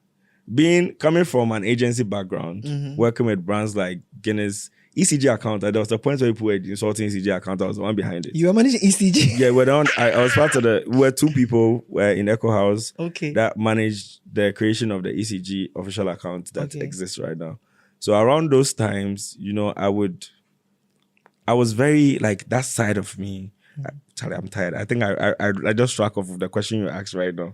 Coming from an agency background, working with brands like Guinness, ECG account, there was a point where people were insulting ECG account. I was the one behind it. You were managing ECG? Yeah, I was part of we were two people in Echo House that managed the creation of the ECG official account that exists right now. So around those times, you know, I was very like that side of me. Charlie, I'm tired. I think I just struck off of the question you asked right now.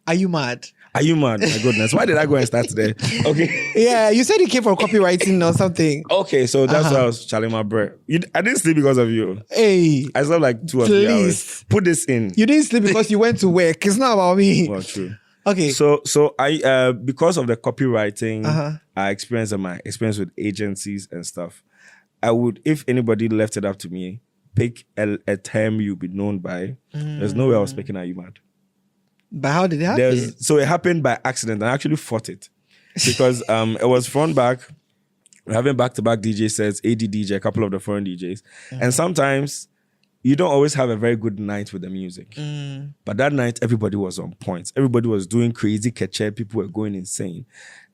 Are you mad? Are you mad? My goodness. Why did I go and start today? Okay. Yeah, you said you came from copywriting or something. Okay, so that's why I was challenging my breath. I didn't sleep because of you. Hey. I slept like 2 or 3 hours. Put this in. You didn't sleep because you went to work. It's not about me. Well, true. Okay. So I because of the copywriting I experienced and my experience with agencies and stuff, I would, if anybody left it up to me, pick a term you'll be known by. There's no way I was picking Are You Mad? But how did it happen? So it happened by accident. I actually fought it because it was front back. We're having back-to-back DJ sets, AD DJ, a couple of the foreign DJs. And sometimes you don't always have a very good night with the music. But that night, everybody was on points. Everybody was doing crazy catch-up. People were going insane.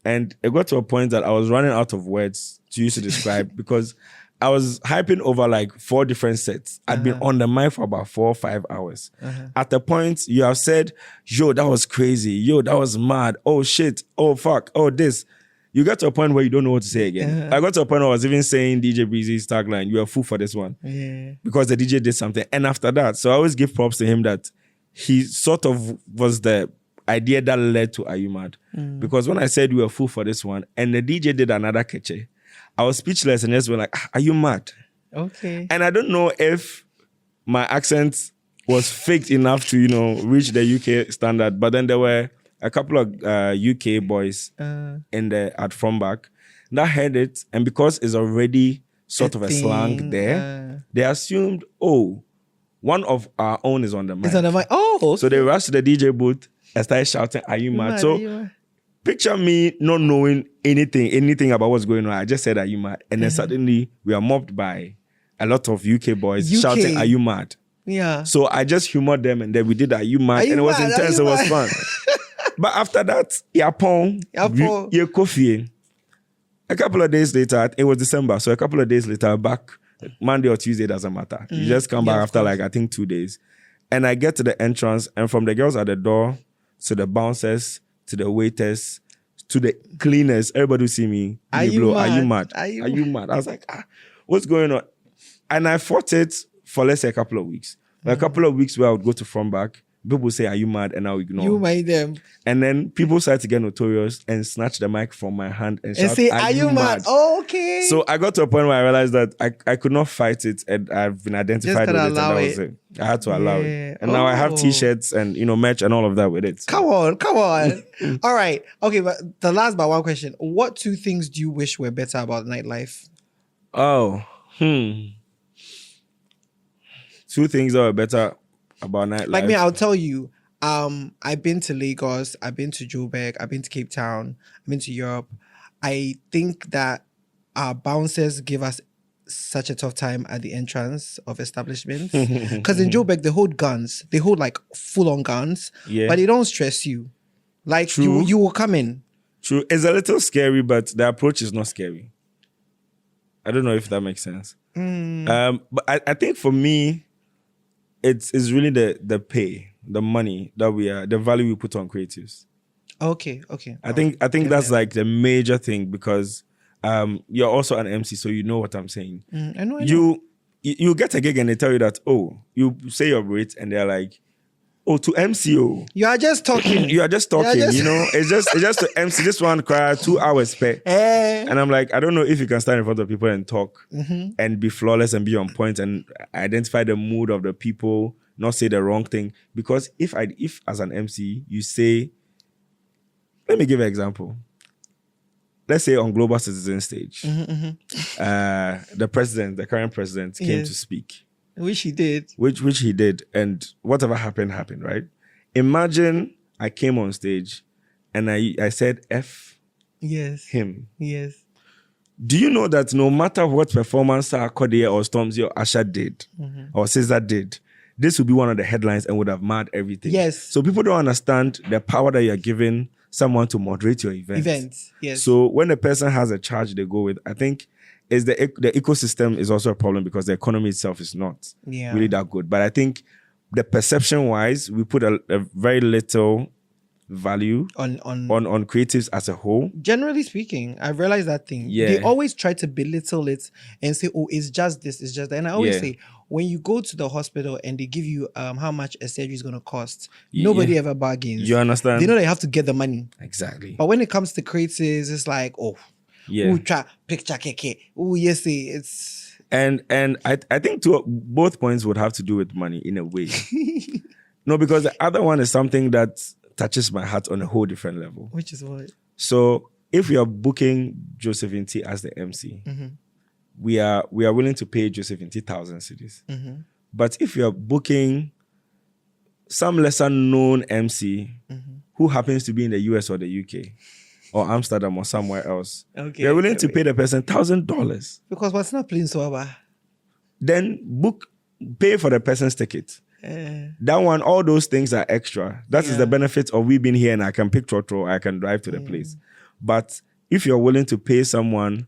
And it got to a point that I was running out of words to use to describe because I was hyping over like 4 different sets. I'd been on the mic for about 4 or 5 hours. At the point you have said, yo, that was crazy. Yo, that was mad. Oh shit. Oh fuck. Oh this. You get to a point where you don't know what to say again. I got to a point where I was even saying DJ Breezy's tagline, you are a fool for this one. Yeah. Because the DJ did something. And after that, so I always give props to him that he sort of was the idea that led to Are You Mad? Because when I said you were a fool for this one, and the DJ did another catchy, I was speechless and just went like, are you mad? Okay. And I don't know if my accent was faked enough to, you know, reach the UK standard, but then there were a couple of UK boys at front back that heard it, and because it's already sort of a slang there, they assumed, oh, one of our own is on the mic. It's on the mic. Oh, okay. So they rushed to the DJ booth and started shouting, are you mad? So picture me not knowing anything about what's going on. I just said, are you mad? And then suddenly we are mobbed by a lot of UK boys shouting, are you mad? Yeah. So I just humored them and then we did Are You Mad? And it was intense, it was fun. But after that, Kofi. A couple of days later, it was December, so a couple of days later, back Monday or Tuesday, doesn't matter. You just come back after like, I think 2 days. And I get to the entrance, and from the girls at the door to the bouncers, to the waiters, to the cleaners, everybody will see me. Are you mad? Are you mad? I was like, what's going on? And I fought it for let's say a couple of weeks. A couple of weeks where I would go to front back, people say, "Are you mad?" and I'll ignore. You mind them. And then people start to get notorious and snatch the mic from my hand and shout, say, "Are you mad?" Oh, okay. So I got to a point where I realized that I could not fight it, and I've been identified with it, and that was it. I had to allow it. And now I have T-shirts and, merch and all of that with it. So. Come on. All right. Okay, but the last but one question. What 2 things do you wish were better about nightlife? Oh, 2 things that were better about nightlife. Like me, I'll tell you. I've been to Lagos, I've been to Teabag, I've been to Cape Town, I've been to Europe. I think that our bouncers give us such a tough time at the entrance of establishments. Because in Teabag, they hold guns. They hold like full-on guns. Yeah. But they don't stress you. Like you will come in. True. It's a little scary, but the approach is not scary. I don't know if that makes sense. But I think for me, it's really the pay, the money that the value we put on creatives. Okay. I think that's like the major thing, because you're also an MC, so you know what I'm saying. I know. You get a gig and they tell you that, you say your rate and they're like, to MCO. You are just talking. It's just to MC this one cry 2 hours pay. And I'm like, I don't know if you can stand in front of people and talk and be flawless and be on point and identify the mood of the people, not say the wrong thing. Because if as an MC you say, let me give an example. Let's say on Global Citizen stage, the current president came to speak. Which he did. Which he did. And whatever happened, right? Imagine I came on stage and I said F him. Yes. Do you know that no matter what performance Kodia or Stormzy or Asha did, or Caesar did, this would be one of the headlines and would have marred everything. Yes. So people don't understand the power that you're giving someone to moderate your events. Yes. So when a person has a charge they go with, I think is the ecosystem is also a problem, because the economy itself is not really that good. But I think the perception-wise, we put a very little value on creatives as a whole. Generally speaking, I've realized that thing. Yeah. They always try to belittle it and say, it's just this, it's just that. And I always say, when you go to the hospital and they give you how much a surgery is going to cost, nobody ever bargains. You understand? They know they have to get the money. Exactly. But when it comes to creatives, it's like, try picture keke. Yes, it's. And I think both points would have to do with money in a way. No, because the other one is something that touches my heart on a whole different level. Which is what? So if we are booking Josephine T as the MC, we are willing to pay Josephine T 1,000 cedis. But if you are booking some lesser known MC who happens to be in the US or the UK or Amsterdam or somewhere else, they're willing to pay the person $1,000. Because what's not playing so well? Then pay for the person's ticket. That one, all those things are extra. That is the benefit of we being here, and I can pick Trotro, I can drive to the place. But if you're willing to pay someone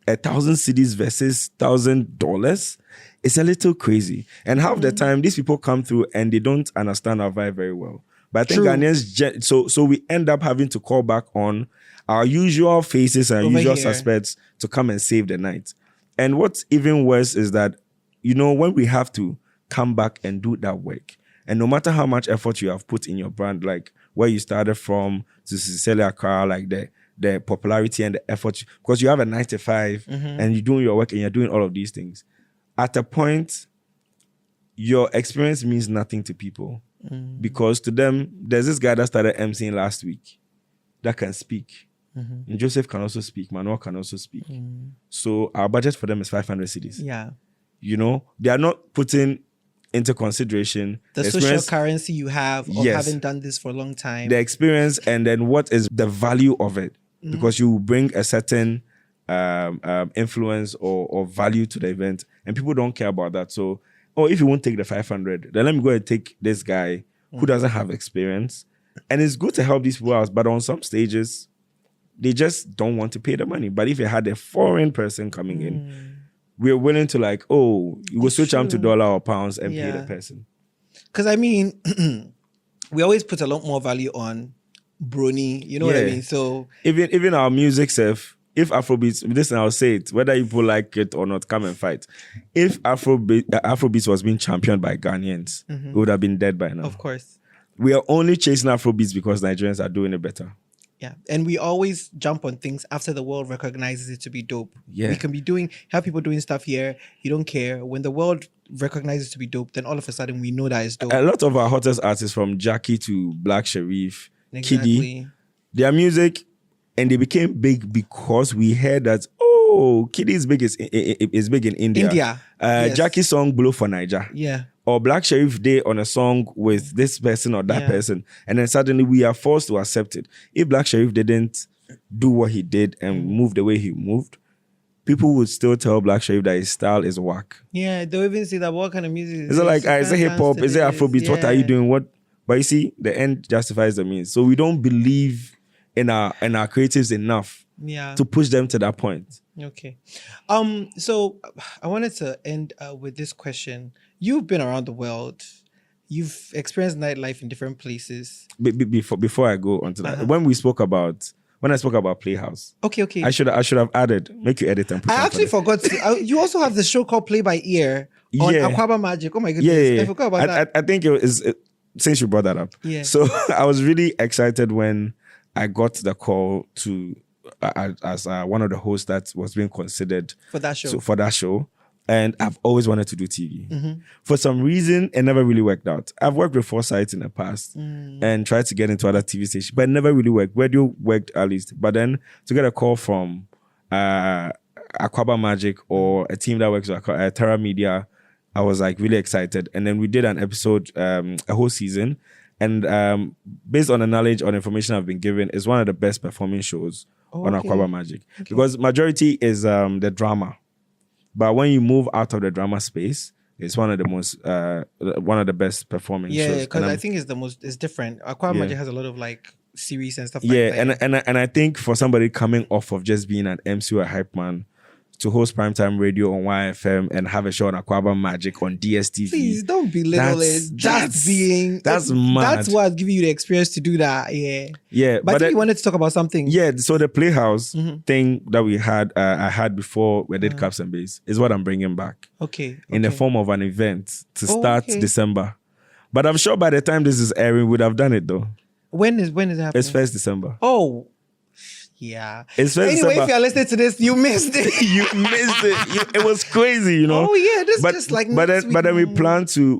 1,000 cedis versus $1,000, it's a little crazy. And half the time, these people come through and they don't understand our vibe very well. But I think Ghanaians, so we end up having to call back on our usual faces and our usual suspects to come and save the night. And what's even worse is that, when we have to come back and do that work, and no matter how much effort you have put in your brand, like where you started from to sincerely Accra, like the popularity and the effort, because you have a 9 to 5 and you're doing your work and you're doing all of these things, at a point, your experience means nothing to people. Because to them, there's this guy that started emceeing last week that can speak. And Joseph can also speak. Manuel can also speak. So our budget for them is 500 cedis. Yeah. They are not putting into consideration the social currency you have of having done this for a long time. The experience, and then what is the value of it. Because you bring a certain influence or value to the event, and people don't care about that. So, if you won't take the 500, then let me go and take this guy who doesn't have experience. And it's good to help these people out, but on some stages, they just don't want to pay the money. But if you had a foreign person coming in, we're willing to you will switch them to dollar or pounds and pay the person. Because we always put a lot more value on brony, you know what I mean? So even our music self, if Afrobeats, listen, I'll say it, whether people like it or not, come and fight. If Afrobeats was being championed by Ghanaians, it would have been dead by now. Of course. we are only chasing Afrobeats because Nigerians are doing it better. Yeah. And we always jump on things after the world recognizes it to be dope. Yeah. We can have people doing stuff here. You don't care. When the world recognizes it to be dope, then all of a sudden we know that it's dope. A lot of our hottest artists, from Jackie to Black Sherif, Exactly. Kiddy, their music, and they became big because we heard that, Kiddy is big, is big in India. Yes. Jackie's song Blow for Niger. Yeah. Or Black Sherif Day on a song with this person or that person. And then suddenly we are forced to accept it. If Black Sherif didn't do what he did and move the way he moved, people would still tell Black Sherif that his style is whack. Yeah, they'll even say that what kind of music is it? Like, is it hip hop? Is it Afrobeat? What are you doing? What? But you see, the end justifies the means. So we don't believe in our creatives enough to push them to that point. Okay. So I wanted to end with this question. You've been around the world. You've experienced nightlife in different places. Before I go on to that, when I spoke about Playhouse, okay, I should have added, make you edit and put. I actually forgot to. You also have the show called Play by Ear on Aquaba Magic. Oh my goodness, I forgot about that. I think it was since you brought that up. Yeah. So I was really excited when I got the call to as one of the hosts that was being considered for that show. So for that show. And I've always wanted to do TV. For some reason, it never really worked out. I've worked with Foresight in the past and tried to get into other TV stations, but it never really worked. Radio worked at least. But then to get a call from Aquaba Magic or a team that works with Terra Media, I was like really excited. And then we did an episode, a whole season. And based on the knowledge, on information I've been given, it's one of the best performing shows on Aquaba Magic. Because majority is the drama. But when you move out of the drama space, it's one of the best performing shows. Yeah, because I think it's different. Aquaba Magic has a lot of like series and stuff like that. Yeah, and I think for somebody coming off of just being an MC or a hype man to host primetime radio on YFM and have a show on Aquaba Magic on DSTV. Please don't belittle it. That's mad. That's what's giving you the experience to do that. Yeah. Yeah. But I think you wanted to talk about something. Yeah. So the Playhouse thing that we had, I had before we did Caps and Bass is what I'm bringing back. Okay. In the form of an event to start December. But I'm sure by the time this is airing, we would have done it though. When is it happening? It's 1st December. Oh. Yeah. It's anyway, December. If you're listening to this, you missed it. You missed it. It was crazy, you know. Oh yeah, this is just like. But then we plan to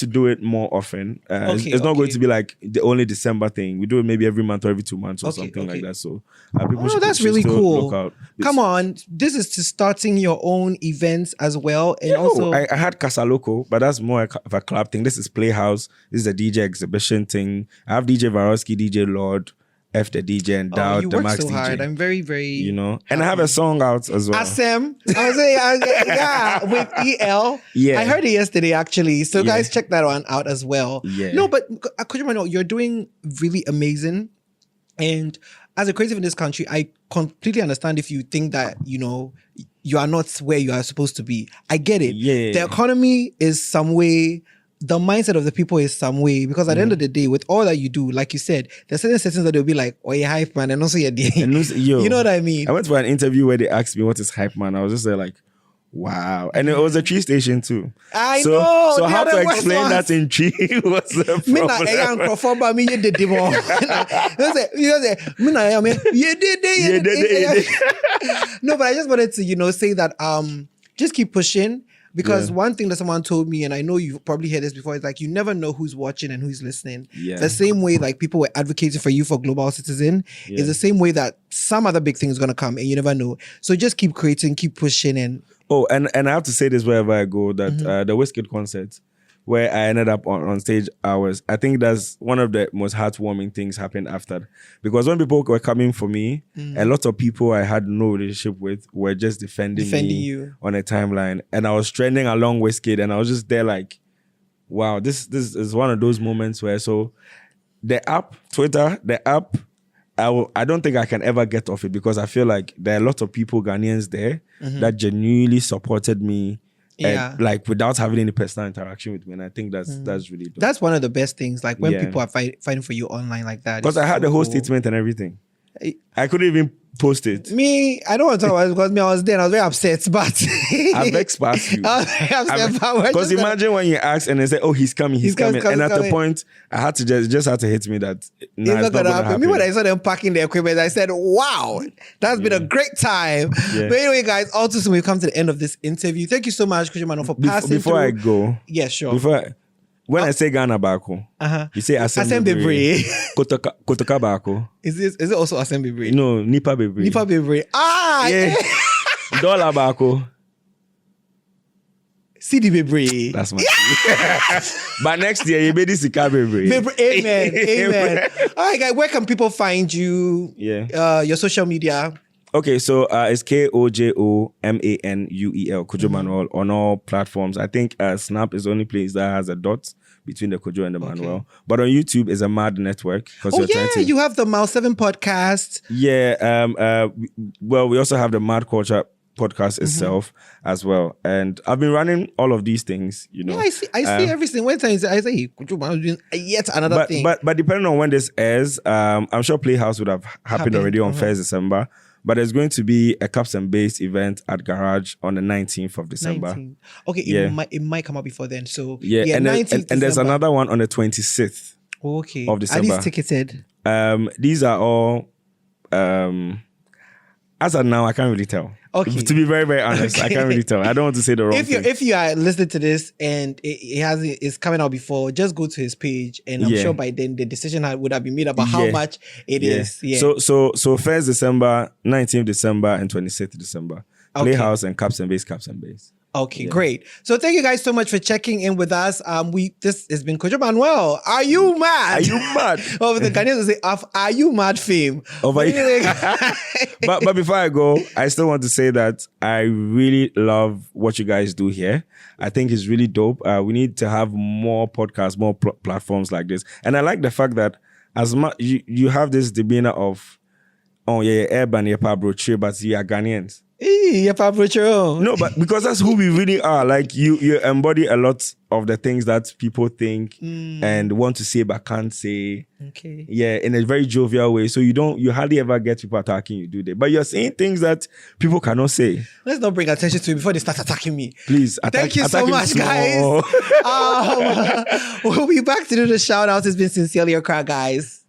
do it more often. It's not going to be like the only December thing. We do it maybe every month or every 2 months or something like that. So people that's really cool. Look out. Come on, this is to starting your own events as well, and also I had Casa Loco, but that's more of a club thing. This is Playhouse. This is a DJ exhibition thing. I have DJ Varosky, DJ Lord. F the DJ and Dowd, the Max so DJ. Hard. I'm very, very and I have a song out as well. Asem. I was saying, with EL. Yeah. I heard it yesterday actually. So guys, check that one out as well. Yeah. No, but Kojo Manuel, you're doing really amazing. And as a creative in this country, I completely understand if you think that, you are not where you are supposed to be. I get it. Yeah. The economy is some way. The mindset of the people is some way, because at the end of the day, with all that you do, like you said, there's certain settings that they'll be like, oh, you're hype man, and also you're you know what I mean? I went for an interview where they asked me what is hype man. I was just there like, wow. And it was a tree station too. I know. So how to explain that in tree was the problem. No, but I just wanted to, say that just keep pushing. Because one thing that someone told me, and I know you've probably heard this before, is like you never know who's watching and who's listening. Yeah. The same way like people were advocating for you for Global Citizen is the same way that some other big thing is going to come and you never know. So just keep creating, keep pushing. And I have to say this wherever I go, that the Wizkid concert, where I ended up on stage, I think that's one of the most heartwarming things happened after. Because when people were coming for me, a lot of people I had no relationship with were just defending me you on a timeline. And I was trending along Wizkid, and I was just there like, wow, this is one of those moments where, so the app, Twitter, I don't think I can ever get off it, because I feel like there are a lot of people, Ghanaians there, that genuinely supported me. And, like, without having any personal interaction with me. And I think that's really dope. That's one of the best things, like when people are fighting for you online like that. Because I had the whole statement and everything. I couldn't even post it. Me, I don't want to talk about it because me, I was there and I was very upset, but I vexed past you. I was very upset, but we're Because just imagine when you ask and they say, "Oh, he's coming." And at the point, I had to just had to hit me that it's not gonna happen. Me, when I saw them packing the equipment, I said, "Wow, that's been a great time." Yeah. But anyway, guys, all too soon we've come to the end of this interview. Thank you so much, Kojo Manuel, for passing Before through. I go, Yeah, sure. When I say Ghana Bako, you say Asem Bebre. Kotoka Bako. Is it also Asem Bebre? No, Nipa Bebre. Nipa Bebre. Ah, Yeah. Dollar Bako. CD Bebre. That's my But next year, you be Sika Bebre. Amen. Amen. All right, guys, where can people find you? Yeah. Your social media. Okay, so it's KOJOMANUEL, Kojo Manuel, on all platforms. I think Snap is the only place that has a dot between the Kojo and the Manuel. But on YouTube is a mad network. Oh, yeah, you have the Mile 7 podcast. Yeah, well, we also have the Mad Culture podcast itself as well. And I've been running all of these things, you know. Yeah, I see everything. When I say, Kojo Manuel doing yet another thing. But depending on when this airs, I'm sure Playhouse would have happened already on 1st December. But there's going to be a Cups and Bass event at Garage on the 19th of December. 19th. Okay, it might come up before then. So and 19th and there's another one on the 26th of December. Are these ticketed? These are all as of now, I can't really tell. Okay. To be very, very honest, I can't really tell. I don't want to say the wrong thing. If you are listening to this and it's coming out before, just go to his page and I'm sure by then the decision would have been made about how much it is. Yeah. So 1st December, 19th December, and 26th December. Playhouse and Cups and Bass. Okay, great. So thank you guys so much for checking in with us. This has been Kojo Manuel. Are you mad? Are you mad? Over the Ghanaians will say, "Are you mad?" Fame. But before I go, I still want to say that I really love what you guys do here. I think it's really dope. We need to have more podcasts, more platforms like this. And I like the fact that as much you have this demeanor of, oh yeah, urban, yeah, Pabro, but you are Ghanaians. No, but because that's who we really are. Like you embody a lot of the things that people think and want to say but can't say. Okay. Yeah, in a very jovial way. So you hardly ever get people attacking you, do they? But you're saying things that people cannot say. Let's not bring attention to it before they start attacking me. Please, thank you so much, guys. We'll be back to do the shout outs. It's been Sincerely Accra, guys.